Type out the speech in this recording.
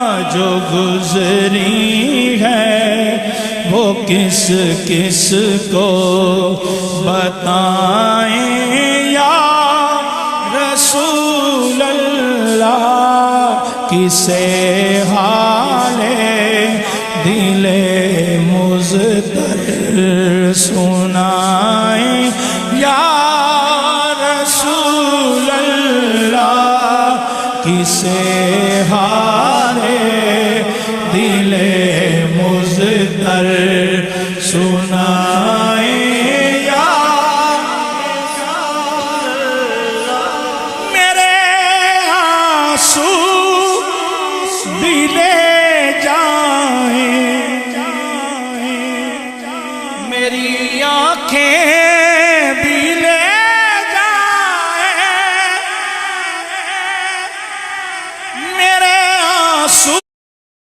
جو گزری ہے وہ کس کس کو بتائیں یا رسول اللہ، کسے حال دل مضطر سنائیں یا رسول اللہ، کسے حال دل مضطر سنائیں یا میرے آنسو دل